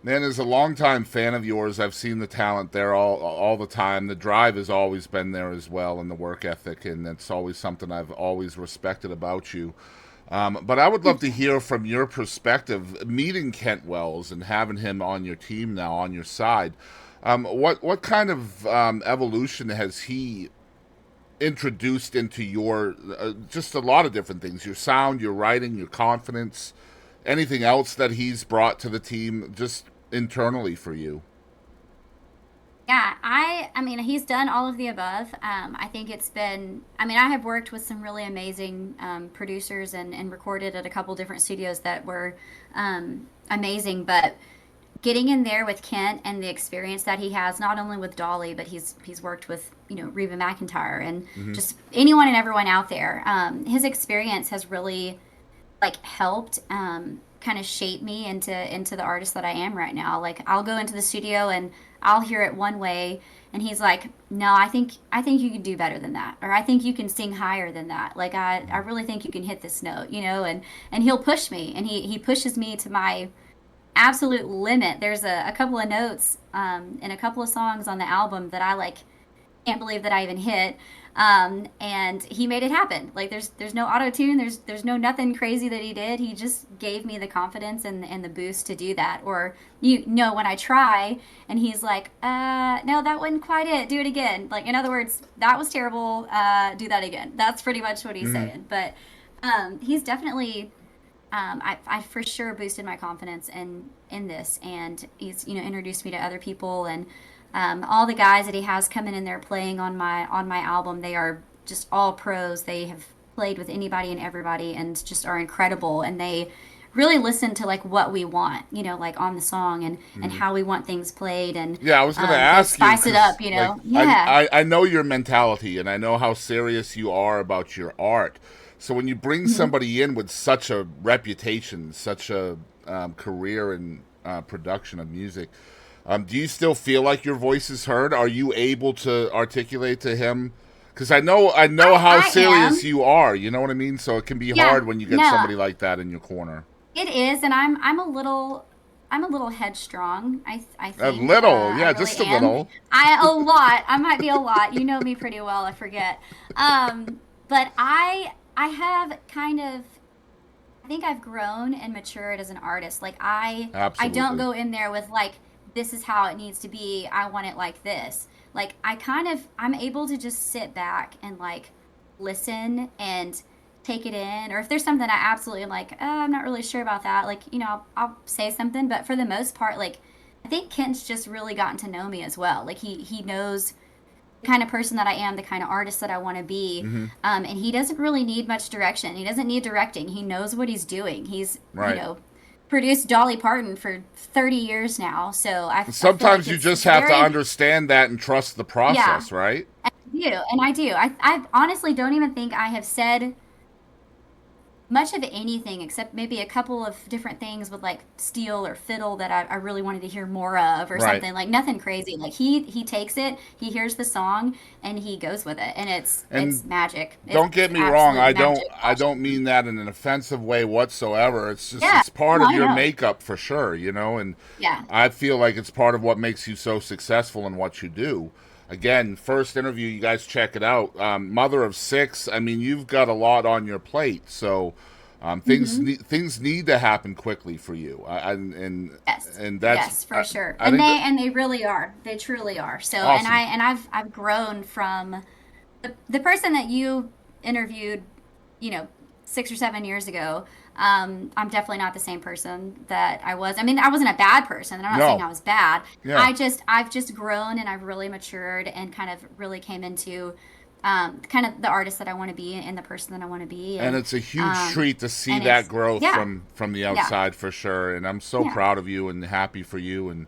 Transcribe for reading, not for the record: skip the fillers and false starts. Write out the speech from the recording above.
Man, as a longtime fan of yours, I've seen the talent there all the time. The drive has always been there as well, and the work ethic, and that's always something I've always respected about you. But I would love to hear from your perspective, meeting Kent Wells and having him on your team now, on your side. What kind of evolution has he introduced into your just a lot of different things? Your sound, your writing, your confidence, anything else that he's brought to the team, just internally for you? Yeah, I mean, he's done all of the above. I think it's been, I mean, I have worked with some really amazing producers and recorded at a couple different studios that were amazing. But getting in there with Kent and the experience that he has, not only with Dolly, but he's worked with, Reba McEntire and Hmm. just anyone and everyone out there. His experience has really like helped kind of shape me into the artist that I am right now. Like I'll go into the studio and I'll hear it one way and he's like, "No, I think you can do better than that." Or I think you can sing higher than that. Like I really think you can hit this note, and he'll push me and he pushes me to my absolute limit. There's a couple of notes in a couple of songs on the album that I like can't believe that I even hit. And he made it happen. Like there's no auto tune. There's no nothing crazy that he did. He just gave me the confidence and the boost to do that. Or when I try and he's like, no, that wasn't quite it. Do it again. Like in other words, that was terrible. Do that again. That's pretty much what he's Hmm. saying. But he's definitely I for sure boosted my confidence in this, and he's introduced me to other people, and all the guys that he has coming in there playing on my album, they are just all pros. They have played with anybody and everybody, and just are incredible, and they really listen to like what we want, like on the song and Hmm. how we want things played, and Yeah, I was going to they'll ask you spice it because, up, like, yeah. I know your mentality and I know how serious you are about your art. So when you bring Mhm. somebody in with such a reputation, such a career in production of music, do you still feel like your voice is heard? Are you able to articulate to him? Because I know how I serious am, you are. You know what I mean. So it can be yeah. hard when you get No, somebody like that in your corner. it is, and I'm a little headstrong. I A think little, I yeah, really just a am. little. A lot. I might be a lot. You know me pretty well. I forget. But I have kind of I think I've grown and matured as an artist. Like I don't Absolutely. go in there with like this is how it needs to be. I want it like this. Like I'm able to just sit back and like listen and take it in. Or if there's something I absolutely am like, I'm not really sure about that. Like, I'll say something, but for the most part, like I think Kent's just really gotten to know me as well. Like he knows the kind of person that I am, the kind of artist that I want to be. Hmm. And he doesn't really need much direction. He doesn't need directing. He knows what he's doing. He's, Right. produced Dolly Parton for 30 years now. So I feel like Sometimes you it's just have to very, understand that and trust the yeah, process, right? I do. And I do. I honestly don't even think I have said much of anything except maybe a couple of different things with like steel or fiddle that I really wanted to hear more of or Right. something like nothing crazy. Like he takes it, he hears the song and he goes with it. And it's And magic. don't It's get me wrong, absolute I don't magic. I don't mean that in an offensive way whatsoever. It's just Yeah. it's part No, of I your know. makeup for sure, and Yeah. I feel like it's part of what makes you so successful in what you do. Again, first interview, you guys check it out. Mother of six. I mean, you've got a lot on your plate, so Hmm. things need to happen quickly for you. Yes. And that's Yes, for sure. I And think they that and they really are. They truly are. So awesome. I've grown from the person that you interviewed, you know, 6 or 7 years ago. I'm definitely not the same person that I was. I mean, I wasn't a bad person, and I'm not saying No, I was bad. yeah. I've just grown and I've really matured and kind of really came into kind of the artist that I want to be and the person that I want to be, And it's a huge um, treat to see and that it's growth yeah, from the yeah, outside for sure. And I'm so yeah. proud of you and happy for you. And